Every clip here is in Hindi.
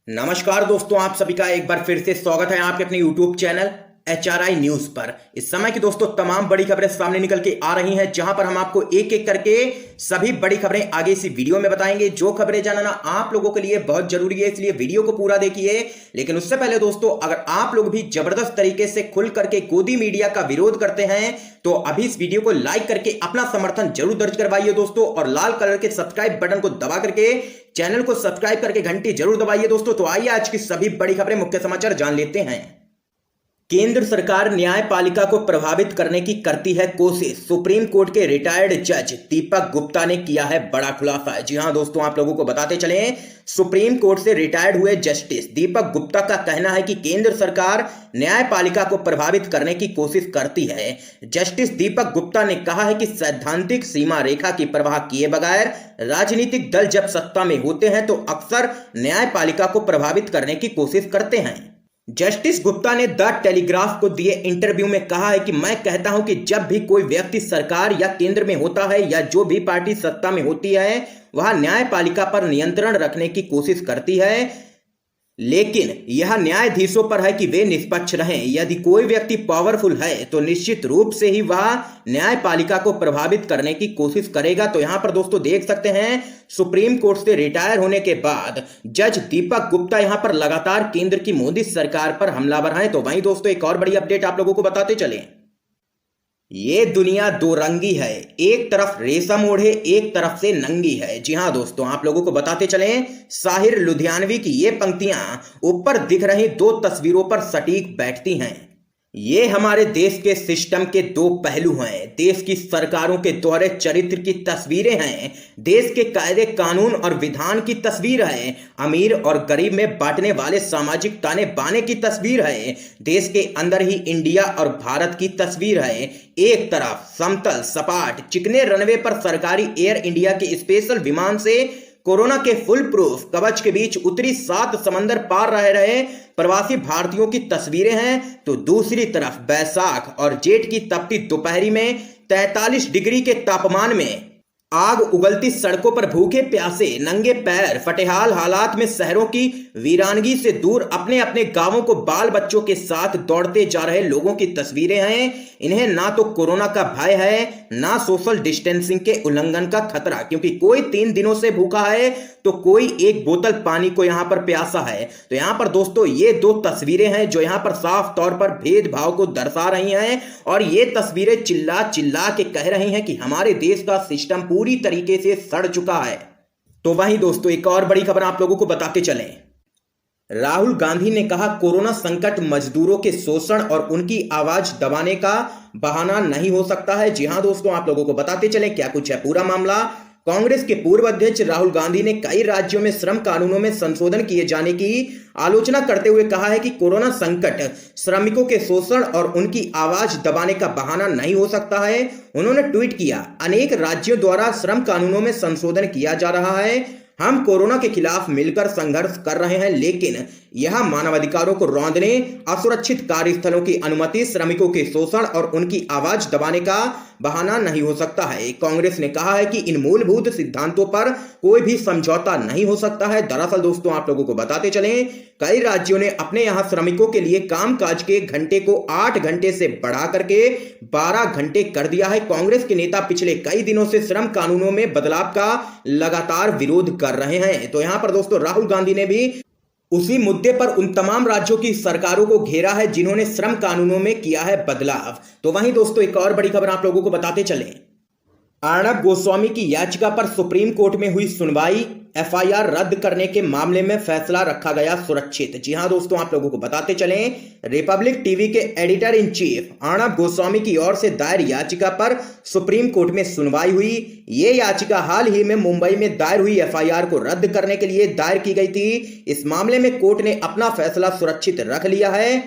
नमस्कार दोस्तों, आप सभी का एक बार फिर से स्वागत है आपके अपने YouTube चैनल HRI न्यूज पर। इस समय की दोस्तों तमाम बड़ी खबरें सामने निकल के आ रही हैं, जहां पर हम आपको एक एक करके सभी बड़ी खबरें आगे इसी वीडियो में बताएंगे। जो खबरें जानना आप लोगों के लिए बहुत जरूरी है, इसलिए वीडियो को पूरा देखिए। लेकिन उससे पहले दोस्तों, अगर आप लोग भी जबरदस्त तरीके से खुल करके गोदी मीडिया का विरोध करते हैं तो अभी इस वीडियो को लाइक करके अपना समर्थन जरूर दर्ज करवाइए दोस्तों, और लाल कलर के सब्सक्राइब बटन को दबा करके चैनल को सब्सक्राइब करके घंटी जरूर दबाइए दोस्तों। तो आइए आज की सभी बड़ी खबरें, मुख्य समाचार जान लेते हैं। केंद्र सरकार न्यायपालिका को प्रभावित करने की करती है कोशिश, सुप्रीम कोर्ट के रिटायर्ड जज दीपक गुप्ता ने किया है बड़ा खुलासा। जी हां दोस्तों, आप लोगों को बताते चलें, सुप्रीम कोर्ट से रिटायर्ड हुए जस्टिस दीपक गुप्ता का कहना है कि केंद्र सरकार न्यायपालिका को प्रभावित करने की कोशिश करती है। जस्टिस दीपक गुप्ता ने कहा है कि सैद्धांतिक सीमा रेखा की परवाह किए बगैर राजनीतिक दल जब सत्ता में होते हैं तो अक्सर न्यायपालिका को प्रभावित करने की कोशिश करते हैं। जस्टिस गुप्ता ने द टेलीग्राफ को दिए इंटरव्यू में कहा है कि मैं कहता हूं कि जब भी कोई व्यक्ति सरकार या केंद्र में होता है या जो भी पार्टी सत्ता में होती है वह न्यायपालिका पर नियंत्रण रखने की कोशिश करती है, लेकिन यह न्यायाधीशों पर है कि वे निष्पक्ष रहें। यदि कोई व्यक्ति पावरफुल है तो निश्चित रूप से ही वह न्यायपालिका को प्रभावित करने की कोशिश करेगा। तो यहां पर दोस्तों देख सकते हैं, सुप्रीम कोर्ट से रिटायर होने के बाद जज दीपक गुप्ता यहां पर लगातार केंद्र की मोदी सरकार पर हमलावर हैं। तो वहीं दोस्तों एक और बड़ी अपडेट आप लोगों को बताते चलें, ये दुनिया दो रंगी है, एक तरफ रेशम ओढ़े एक तरफ से नंगी है। जी हां दोस्तों, आप लोगों को बताते चलें, साहिर लुधियानवी की ये पंक्तियां ऊपर दिख रही दो तस्वीरों पर सटीक बैठती हैं। ये हमारे देश के सिस्टम के दो पहलू हैं। देश की सरकारों के दोहरे चरित्र की तस्वीरें हैं, देश के कायदे कानून और विधान की तस्वीर है, अमीर और गरीब में बांटने वाले सामाजिक ताने बाने की तस्वीर है, देश के अंदर ही इंडिया और भारत की तस्वीर है। एक तरफ समतल सपाट चिकने रनवे पर सरकारी एयर इंडिया के स्पेशल विमान से कोरोना के फुल प्रूफ कवच के बीच उत्तरी 7 समंदर पार रह रहे प्रवासी भारतीयों की तस्वीरें हैं, तो दूसरी तरफ बैसाख और जेठ की तपती दोपहरी में 43 डिग्री के तापमान में आग उगलती सड़कों पर भूखे प्यासे नंगे पैर फटेहाल हालात में शहरों की वीरानगी से दूर अपने अपने गांवों को बाल बच्चों के साथ दौड़ते जा रहे लोगों की तस्वीरें हैं। इन्हें ना तो कोरोना का भय है ना सोशल डिस्टेंसिंग के उल्लंघन का खतरा, क्योंकि कोई 3 दिनों से भूखा है तो कोई एक बोतल पानी को यहां पर प्यासा है। तो यहां पर दोस्तों ये दो तस्वीरें हैं जो यहां पर साफ तौर पर भेदभाव को दर्शा रही हैं, और ये तस्वीरें चिल्ला चिल्ला के कह रही हैं कि हमारे देश का सिस्टम पूरी तरीके से सड़ चुका है। तो वहीं दोस्तों एक और बड़ी खबर आप लोगों को बताते चलें, राहुल गांधी ने कहा कोरोना संकट मजदूरों के शोषण और उनकी आवाज दबाने का बहाना नहीं हो सकता है। जी हां दोस्तों, आप लोगों को बताते चलें क्या कुछ है पूरा मामला। कांग्रेस के पूर्व अध्यक्ष राहुल गांधी ने कई राज्यों में श्रम कानूनों में संशोधन किए जाने की आलोचना करते हुए कहा है कि कोरोना संकट श्रमिकों के शोषण और उनकी आवाज दबाने का बहाना नहीं हो सकता है। उन्होंने ट्वीट किया, अनेक राज्यों द्वारा श्रम कानूनों में संशोधन किया जा रहा है, हम कोरोना के खिलाफ मिलकर संघर्ष कर रहे हैं, लेकिन यह मानवाधिकारों को रौंदने, असुरक्षित कार्यस्थलों की अनुमति, श्रमिकों के शोषण और उनकी आवाज दबाने का बहाना नहीं हो सकता है। कांग्रेस ने कहा है कि इन मूलभूत सिद्धांतों पर कोई भी समझौता नहीं हो सकता है। दरअसल दोस्तों आप लोगों को बताते चलें, कई राज्यों ने अपने यहां श्रमिकों के लिए कामकाज के घंटे को 8 घंटे से बढ़ा करके 12 घंटे कर दिया है। कांग्रेस के नेता पिछले कई दिनों से श्रम कानूनों में बदलाव का लगातार विरोध कर रहे हैं। तो यहां पर दोस्तों राहुल गांधी ने भी उसी मुद्दे पर उन तमाम राज्यों की सरकारों को घेरा है जिन्होंने श्रम कानूनों में किया है बदलाव। तो वहीं दोस्तों एक और बड़ी खबर आप लोगों को बताते चलें, अर्णब गोस्वामी की याचिका पर सुप्रीम कोर्ट में हुई सुनवाई, एफआईआर रद्द करने के मामले में फैसला रखा गया सुरक्षित। जी हां दोस्तों, आप लोगों को बताते चलें, रिपब्लिक टीवी के editor in chief Arnab Goswami की ओर से दायर याचिका पर सुप्रीम कोर्ट में सुनवाई हुई। ये याचिका हाल ही में मुंबई में दायर हुई एफआईआर को रद्द करने के लिए दायर की गई थी। इस मामले में कोर्ट ने अपना फैसला सुरक्षित रख लिया है।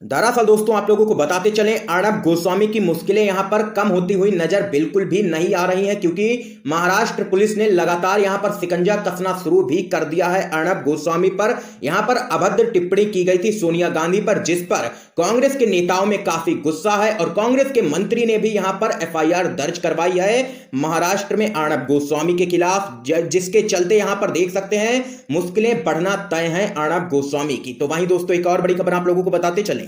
दरअसल दोस्तों आप लोगों को बताते चलें, अर्णब गोस्वामी की मुश्किलें यहां पर कम होती हुई नजर बिल्कुल भी नहीं आ रही हैं, क्योंकि महाराष्ट्र पुलिस ने लगातार यहां पर शिकंजा कसना शुरू भी कर दिया है अर्णब गोस्वामी पर। यहां पर अभद्र टिप्पणी की गई थी सोनिया गांधी पर, जिस पर कांग्रेस के नेताओं में काफी गुस्सा है और कांग्रेस के मंत्री ने भी यहां पर एफआईआर दर्ज करवाई है महाराष्ट्र में अर्णब गोस्वामी के खिलाफ, जिसके चलते यहां पर देख सकते हैं मुश्किलें बढ़ना तय है अर्णब गोस्वामी की। तो वहीं दोस्तों एक और बड़ी खबर आप लोगों को बताते चलें,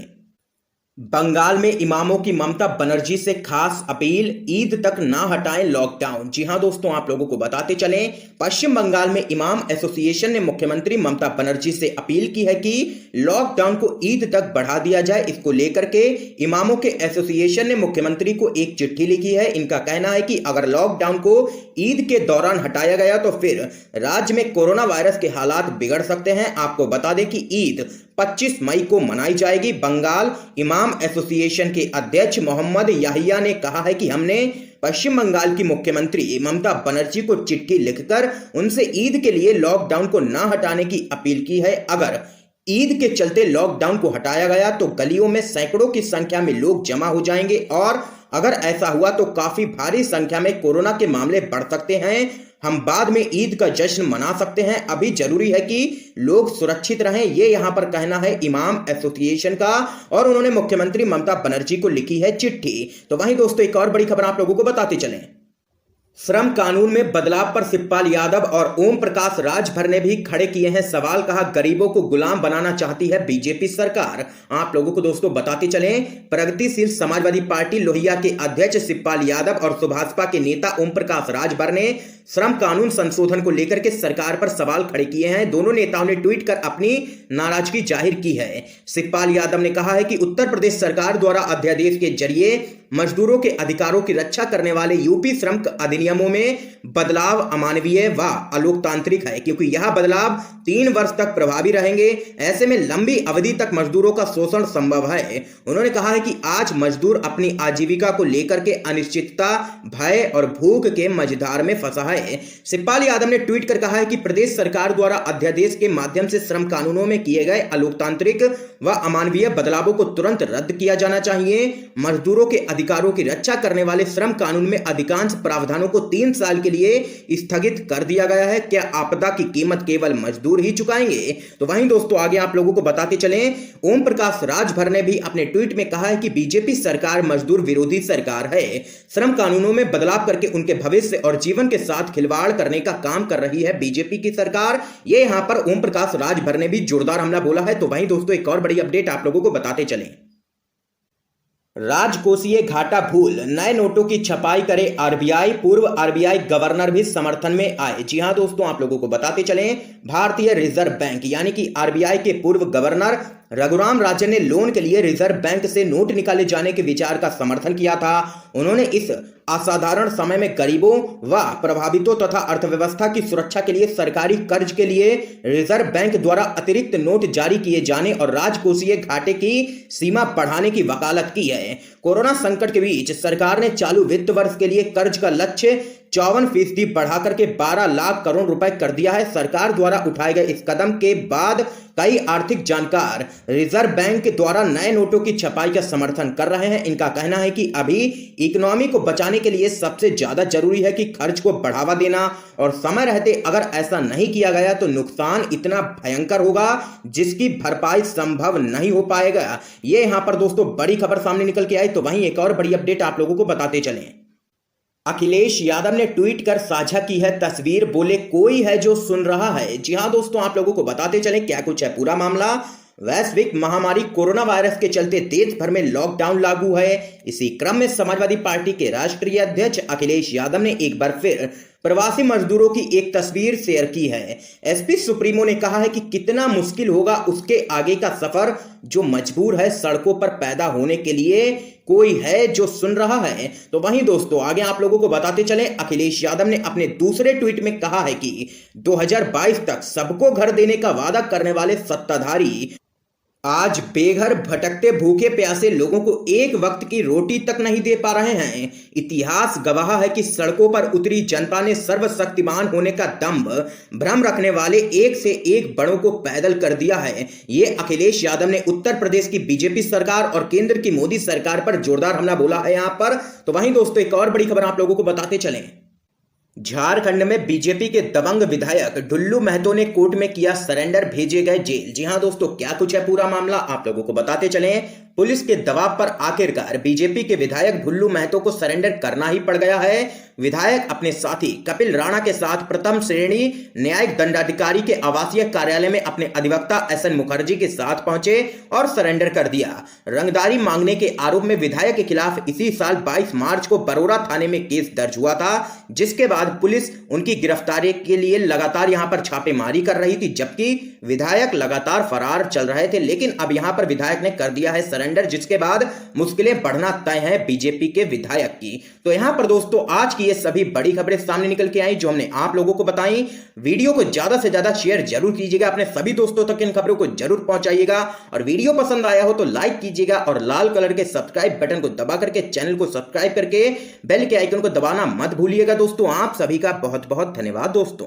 बंगाल में इमामों की ममता बनर्जी से खास अपील, ईद तक ना हटाएं लॉकडाउन। जी हां दोस्तों आप लोगों को बताते चलें, पश्चिम बंगाल में इमाम एसोसिएशन ने मुख्यमंत्री ममता बनर्जी से अपील की है कि लॉकडाउन को ईद तक बढ़ा दिया जाए। इसको लेकर के इमामों के एसोसिएशन ने मुख्यमंत्री को एक चिट्ठी लिखी है। इनका कहना है कि अगर लॉकडाउन को ईद के दौरान हटाया गया तो फिर राज्य में कोरोना वायरस के हालात बिगड़ सकते हैं। आपको बता दें कि ईद 25 मई को मनाई जाएगी। बंगाल इमाम एसोसिएशन के अध्यक्ष मोहम्मद याहिया ने कहा है कि हमने पश्चिम बंगाल की मुख्यमंत्री ममता बनर्जी को चिट्ठी लिखकर उनसे ईद के लिए लॉकडाउन को न हटाने की अपील की है। अगर ईद के चलते लॉकडाउन को हटाया गया तो गलियों में सैकड़ों की संख्या में लोग जमा हो जाएंगे और अगर ऐसा हुआ तो काफी भारी संख्या में कोरोना के मामले बढ़ सकते हैं। हम बाद में ईद का जश्न मना सकते हैं, अभी जरूरी है कि लोग सुरक्षित रहें, ये यहां पर कहना है इमाम एसोसिएशन का। और उन्होंने मुख्यमंत्री ममता बनर्जी को लिखी है चिट्ठी। तो वहीं दोस्तों एक और बड़ी खबर आप लोगों को बताते चलें, श्रम कानून में बदलाव पर शिवपाल यादव और ओम प्रकाश राजभर ने भी खड़े किए हैं सवाल। कहा गरीबों को गुलाम बनाना चाहती है बीजेपी सरकार। आप लोगों को दोस्तों बताते चलें, प्रगतिशील समाजवादी पार्टी लोहिया के अध्यक्ष शिवपाल यादव और सुभाषपा के नेता ओम प्रकाश राजभर ने श्रम कानून संशोधन को लेकर के सरकार पर सवाल खड़े किए हैं। दोनों नेताओं ने ट्वीट कर अपनी नाराजगी जाहिर की है। शिवपाल यादव ने कहा है कि उत्तर प्रदेश सरकार द्वारा अध्यादेश के जरिए मजदूरों के अधिकारों की रक्षा करने वाले यूपी श्रम अधिनियमों में बदलाव अमानवीय व अलोकतांत्रिक है, क्योंकि यह बदलाव 3 वर्ष तक प्रभावी रहेंगे। ऐसे में लंबी अवधि तक मजदूरों का शोषण संभव है। उन्होंने कहा है कि आज मजदूर अपनी आजीविका को लेकर के अनिश्चितता, भय और भूख के मझधार में फंसा है। शिवपाल यादव ने ट्वीट कर कहा है कि प्रदेश सरकार द्वारा अध्यादेश के माध्यम से श्रम कानूनों में किए गए अलोकतांत्रिक व अमानवीय बदलावों को तुरंत रद्द किया जाना चाहिए। मजदूरों के अधिकारों की रक्षा करने वाले श्रम कानून में अधिकांश प्रावधानों को 3 साल के लिए स्थगित कर दिया गया है। क्या आपदा की कीमत केवल मजदूर ही चुकाएंगे? तो वहीं दोस्तों आगे आप लोगों को बताते चलें, ओम प्रकाश राजभर ने भी अपने ट्वीट में कहा है कि बीजेपी सरकार मजदूर विरोधी सरकार है। श्रम कानूनों में बदलाव करके उनके भविष्य और जीवन के साथ खिलवाड़ करने का काम कर रही है बीजेपी की सरकार। ये यहां पर ओम प्रकाश राजभर ने भी जोरदार हमला बोला है। तो वहीं दोस्तों एक और बड़ी अपडेट आप लोगों को बताते चलें, राजकोषीय घाटा भूल, नए नोटों की छपाई करे आरबीआई, पूर्व आरबीआई गवर्नर भी समर्थन में आए। जी हां दोस्तों आप लोगों को बताते चलें, भारतीय रिजर्व बैंक यानी कि आरबीआई के पूर्व गवर्नर रघुराम राजन ने लोन के लिए रिजर्व बैंक से नोट निकाले जाने के विचार का समर्थन किया था। उन्होंने इस असाधारण समय में गरीबों व प्रभावितों तथा अर्थव्यवस्था की सुरक्षा के लिए सरकारी कर्ज के लिए रिजर्व बैंक द्वारा अतिरिक्त नोट जारी किए जाने और राजकोषीय घाटे की सीमा बढ़ाने की वकालत की है। कोरोना संकट के बीच सरकार ने चालू वित्त वर्ष के लिए कर्ज का लक्ष्य 54% बढ़ाकर के 12 लाख करोड़ रुपए कर दिया है। सरकार द्वारा उठाए गए इस कदम के बाद कई आर्थिक जानकार रिजर्व बैंक द्वारा नए नोटों की छपाई का समर्थन कर रहे हैं। इनका कहना है कि अभी इकोनॉमी को बचाने के लिए सबसे ज्यादा जरूरी है कि खर्च को बढ़ावा देना, और समय रहते अगर ऐसा नहीं किया गया तो नुकसान इतना भयंकर होगा जिसकी भरपाई संभव नहीं हो पाएगा। ये यहां पर दोस्तों बड़ी खबर सामने निकल के आई। तो वहीं एक और बड़ी अपडेट आप लोगों को बताते चलें, अखिलेश यादव ने ट्वीट कर साझा की है तस्वीर, बोले कोई है जो सुन रहा है। जी हां दोस्तों आप लोगों को बताते चलें क्या कुछ है पूरा मामला। वैश्विक महामारी कोरोना वायरस के चलते देश भर में लॉकडाउन लागू है। इसी क्रम में समाजवादी पार्टी के राष्ट्रीय अध्यक्ष अखिलेश यादव ने एक बार फिर प्रवासी मजदूरों की एक तस्वीर शेयर की है। एसपी सुप्रीमो ने कहा है कि कितना मुश्किल होगा उसके आगे का सफर, जो मजबूर है सड़कों पर पैदा होने के लिए, कोई है जो सुन रहा है। तो वहीं दोस्तों आगे आप लोगों को बताते चलें, अखिलेश यादव ने अपने दूसरे ट्वीट में कहा है कि 2022 तक सबको घर देने का वादा करने वाले सत्ताधारी आज बेघर भटकते भूखे प्यासे लोगों को एक वक्त की रोटी तक नहीं दे पा रहे हैं। इतिहास गवाह है कि सड़कों पर उतरी जनता ने सर्वशक्तिमान होने का दंभ भ्रम रखने वाले एक से एक बड़ों को पैदल कर दिया है। ये अखिलेश यादव ने उत्तर प्रदेश की बीजेपी सरकार और केंद्र की मोदी सरकार पर जोरदार हमला बोला है यहां पर। तो वहीं दोस्तों एक और बड़ी खबर आप लोगों को बताते चलें। झारखंड में बीजेपी के दबंग विधायक ढुल्लू महतो ने कोर्ट में किया सरेंडर, भेजे गए जेल। जी हां दोस्तों, क्या कुछ है पूरा मामला आप लोगों को बताते चलें। पुलिस के दबाव पर आखिरकार बीजेपी के विधायक ढुल्लू महतो को सरेंडर करना ही पड़ गया है। विधायक अपने साथी कपिल राणा के साथ प्रथम श्रेणी न्यायिक दंडाधिकारी के आवासीय कार्यालय में अपने अधिवक्ता एसएन मुखर्जी के साथ पहुंचे और सरेंडर कर दिया। रंगदारी मांगने के आरोप में विधायक के खिलाफ इसी साल 22 मार्च को बरोरा थाने में केस दर्ज हुआ था, जिसके बाद पुलिस उनकी गिरफ्तारी के लिए लगातार यहां पर छापेमारी कर रही थी, जबकि विधायक लगातार फरार चल रहे थे। लेकिन अब यहां पर विधायक ने कर दिया है सरेंडर, जिसके बाद मुश्किलें बढ़ना तय है बीजेपी के विधायक की। तो यहां पर दोस्तों आज की ये सभी बड़ी खबरें सामने निकल के आई जो हमने आप लोगों को बताई। वीडियो को ज्यादा से ज्यादा शेयर जरूर कीजिएगा, अपने सभी दोस्तों तक इन खबरों को जरूर पहुंचाइएगा और वीडियो पसंद आया हो तो लाइक कीजिएगा और लाल कलर के सब्सक्राइब बटन को दबा करके चैनल को सब्सक्राइब करके बेल के आइकन को दबाना मत भूलिएगा। दोस्तों आप सभी का बहुत बहुत धन्यवाद दोस्तों।